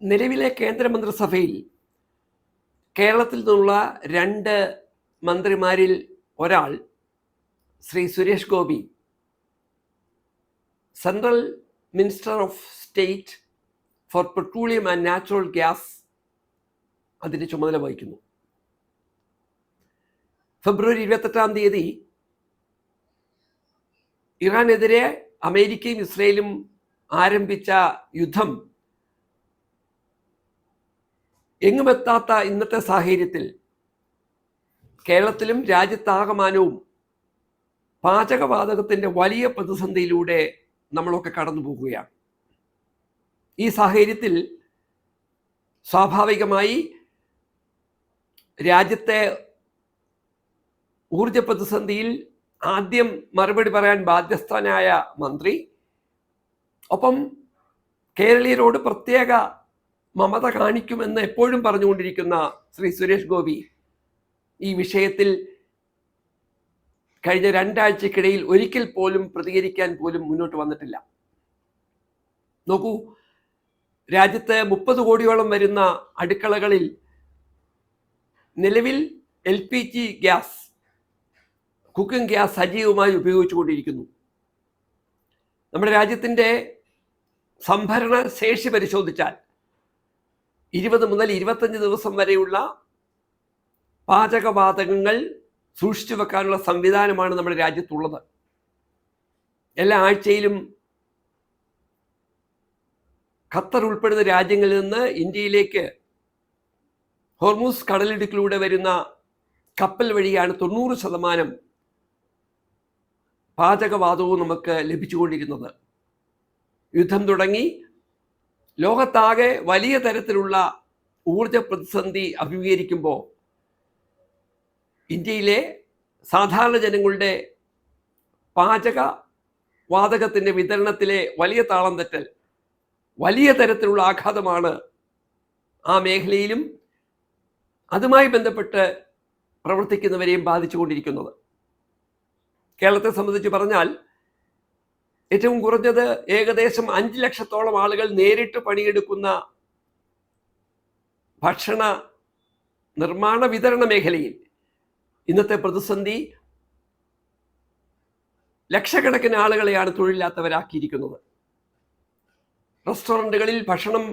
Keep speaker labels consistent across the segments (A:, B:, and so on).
A: നിലവിലെ കേന്ദ്രമന്ത്രിസഭയിൽ കേരളത്തിൽ നിന്നുള്ള 2 മന്ത്രിമാരിൽ ഒരാൾ Shri Suresh Gopi central minister of state for petroleum and natural gas അതിൻ്റെ ചുമതല വഹിക്കുന്നു. ഫെബ്രുവരി 28-ാം തീയതി ഇറാനെതിരെ അമേരിക്കയും ഇസ്രയേലും ആരംഭിച്ച യുദ്ധം എങ്ങുമെത്താത്ത ഇന്നത്തെ സാഹചര്യത്തിൽ കേരളത്തിലും രാജ്യത്താകമാനവും പാചകവാതകത്തിൻ്റെ വലിയ പ്രതിസന്ധിയിലൂടെ നമ്മളൊക്കെ കടന്നു പോകുകയാണ്. ഈ സാഹചര്യത്തിൽ സ്വാഭാവികമായി രാജ്യത്തെ ഊർജ പ്രതിസന്ധിയിൽ ആദ്യം മറുപടി പറയാൻ ബാധ്യസ്ഥനായ മന്ത്രി, ഒപ്പം കേരളീയരോട് പ്രത്യേക മമത കാണിക്കുമെന്ന് എപ്പോഴും പറഞ്ഞുകൊണ്ടിരിക്കുന്ന ശ്രീ സുരേഷ് ഗോപി ഈ വിഷയത്തിൽ കഴിഞ്ഞ 2 ആഴ്ചക്കിടയിൽ ഒരിക്കൽ പോലും പ്രതികരിക്കാൻ പോലും മുന്നോട്ട് വന്നിട്ടില്ല. നോക്കൂ, രാജ്യത്ത് 30 കോടിയോളം വരുന്ന അടുക്കളകളിൽ നിലവിൽ LPG ഗ്യാസ്, കുക്കിംഗ് ഗ്യാസ് സജീവമായി ഉപയോഗിച്ചുകൊണ്ടിരിക്കുന്നു. നമ്മുടെ രാജ്യത്തിൻ്റെ സംഭരണ ശേഷി പരിശോധിച്ചാൽ 20 മുതൽ 25 ദിവസം വരെയുള്ള പാചകവാതകങ്ങൾ സൂക്ഷിച്ചു വെക്കാനുള്ള സംവിധാനമാണ് നമ്മുടെ രാജ്യത്തുള്ളത്. എല്ലാ ആഴ്ചയിലും ഖത്തർ ഉൾപ്പെടുന്ന രാജ്യങ്ങളിൽ നിന്ന് ഇന്ത്യയിലേക്ക് ഹോർമൂസ് കടലിടുക്കിലൂടെ വരുന്ന കപ്പൽ വഴിയാണ് 90% പാചകവാതകവും നമുക്ക് ലഭിച്ചുകൊണ്ടിരുന്നത്. യുദ്ധം തുടങ്ങി ലോകത്താകെ വലിയ തരത്തിലുള്ള ഊർജ പ്രതിസന്ധി അഭിമുഖീകരിക്കുമ്പോൾ ഇന്ത്യയിലെ സാധാരണ ജനങ്ങളുടെ പാചകവാതകത്തിൻ്റെ വിതരണത്തിലെ വലിയ താളം തെറ്റൽ വലിയ തരത്തിലുള്ള ആഘാതമാണ് ആ മേഖലയിലും അതുമായി ബന്ധപ്പെട്ട് പ്രവർത്തിക്കുന്നവരെയും ബാധിച്ചുകൊണ്ടിരിക്കുന്നത്. കേരളത്തെ സംബന്ധിച്ച് പറഞ്ഞാൽ ഏറ്റവും കുറഞ്ഞത് ഏകദേശം 5 ലക്ഷത്തോളം ആളുകൾ നേരിട്ട് പണിയെടുക്കുന്ന ഭക്ഷണ നിർമ്മാണ വിതരണ മേഖലയിൽ ഇന്നത്തെ പ്രതിസന്ധി ലക്ഷക്കണക്കിന് ആളുകളെയാണ് തൊഴിലില്ലാത്തവരാക്കിയിരിക്കുന്നത്. റെസ്റ്റോറൻറ്റുകളിൽ ഭക്ഷണം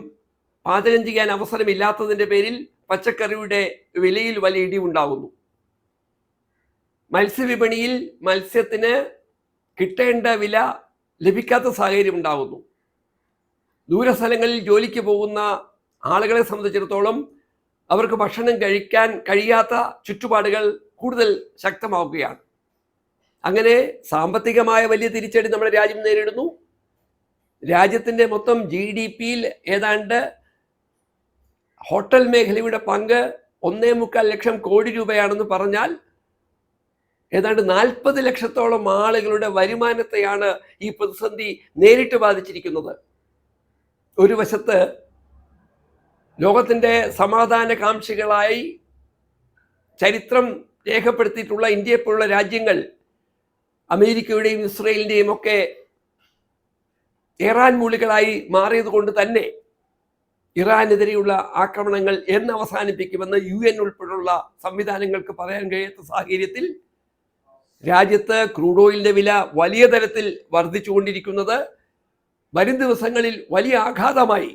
A: പാചകം ചെയ്യാൻ അവസരമില്ലാത്തതിൻ്റെ പേരിൽ പച്ചക്കറിയുടെ വിലയിൽ വലിയ ഇടിവുണ്ടാകുന്നു. മത്സ്യവിപണിയിൽ മത്സ്യത്തിന് കിട്ടേണ്ട വില ലഭിക്കാത്ത സാഹചര്യം ഉണ്ടാകുന്നു. ദൂരസ്ഥലങ്ങളിൽ ജോലിക്ക് പോകുന്ന ആളുകളെ സംബന്ധിച്ചിടത്തോളം അവർക്ക് ഭക്ഷണം കഴിക്കാൻ കഴിയാത്ത ചുറ്റുപാടുകൾ കൂടുതൽ ശക്തമാവുകയാണ്. അങ്ങനെ സാമ്പത്തികമായ വലിയ തിരിച്ചടി നമ്മുടെ രാജ്യം നേരിടുന്നു. രാജ്യത്തിൻ്റെ മൊത്തം GDP-യിൽ ഏതാണ്ട് ഹോട്ടൽ മേഖലയുടെ പങ്ക് 1.25 ലക്ഷം കോടി രൂപയാണെന്ന് പറഞ്ഞാൽ ഏതാണ്ട് 40 ലക്ഷത്തോളം ആളുകളുടെ വരുമാനത്തെയാണ് ഈ പ്രതിസന്ധി നേരിട്ട് ബാധിച്ചിരിക്കുന്നത്. ഒരു വശത്ത് ലോകത്തിൻ്റെ സമാധാനകാംക്ഷികളായി ചരിത്രം രേഖപ്പെടുത്തിയിട്ടുള്ള ഇന്ത്യയെപ്പോലുള്ള രാജ്യങ്ങൾ അമേരിക്കയുടെയും ഇസ്രയേലിൻ്റെയും ഒക്കെ ഇറാൻ മൂളികളായി മാറിയത് കൊണ്ട് തന്നെ ഇറാനെതിരെയുള്ള ആക്രമണങ്ങൾ എന്ന് അവസാനിപ്പിക്കുമെന്ന് UN ഉൾപ്പെടെയുള്ള സംവിധാനങ്ങൾക്ക് പറയാൻ കഴിയാത്ത സാഹചര്യത്തിൽ രാജ്യത്ത് ക്രൂഡ് ഓയിലിൻ്റെ വില വലിയ തരത്തിൽ വർദ്ധിച്ചുകൊണ്ടിരിക്കുന്നത് വരും ദിവസങ്ങളിൽ വലിയ ആഘാതമായി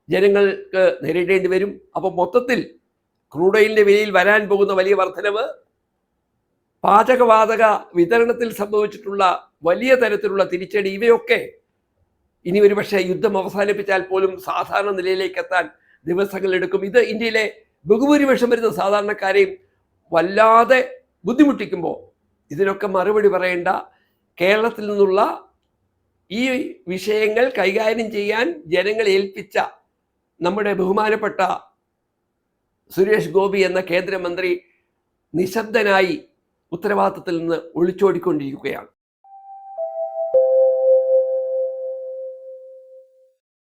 A: ജനങ്ങൾക്ക് നേരിടേണ്ടി വരും. അപ്പോൾ മൊത്തത്തിൽ ക്രൂഡ് ഓയിലിൻ്റെ വിലയിൽ വരാൻ പോകുന്ന വലിയ വർധനവ്, പാചകവാതക വിതരണത്തിൽ സംഭവിച്ചിട്ടുള്ള വലിയ തരത്തിലുള്ള തിരിച്ചടി, ഇവയൊക്കെ ഇനി ഒരുപക്ഷെ യുദ്ധം അവസാനിപ്പിച്ചാൽ പോലും സാധാരണ നിലയിലേക്ക് എത്താൻ ദിവസങ്ങളെടുക്കും. ഇത് ഇന്ത്യയിലെ ബഹുഭൂരിപക്ഷം വരുന്ന സാധാരണക്കാരെയും വല്ലാതെ ബുദ്ധിമുട്ടിക്കുമ്പോൾ ഇതിനൊക്കെ മറുപടി പറയേണ്ട കേരളത്തിൽ നിന്നുള്ള ഈ വിഷയങ്ങൾ കൈകാര്യം ചെയ്യാൻ ജനങ്ങളെ ഏൽപ്പിച്ച നമ്മുടെ ബഹുമാനപ്പെട്ട സുരേഷ് ഗോപി എന്ന കേന്ദ്രമന്ത്രി നിശബ്ദനായി ഉത്തരവാദിത്തത്തിൽ നിന്ന് ഒളിച്ചോടിക്കൊണ്ടിരിക്കുകയാണ്.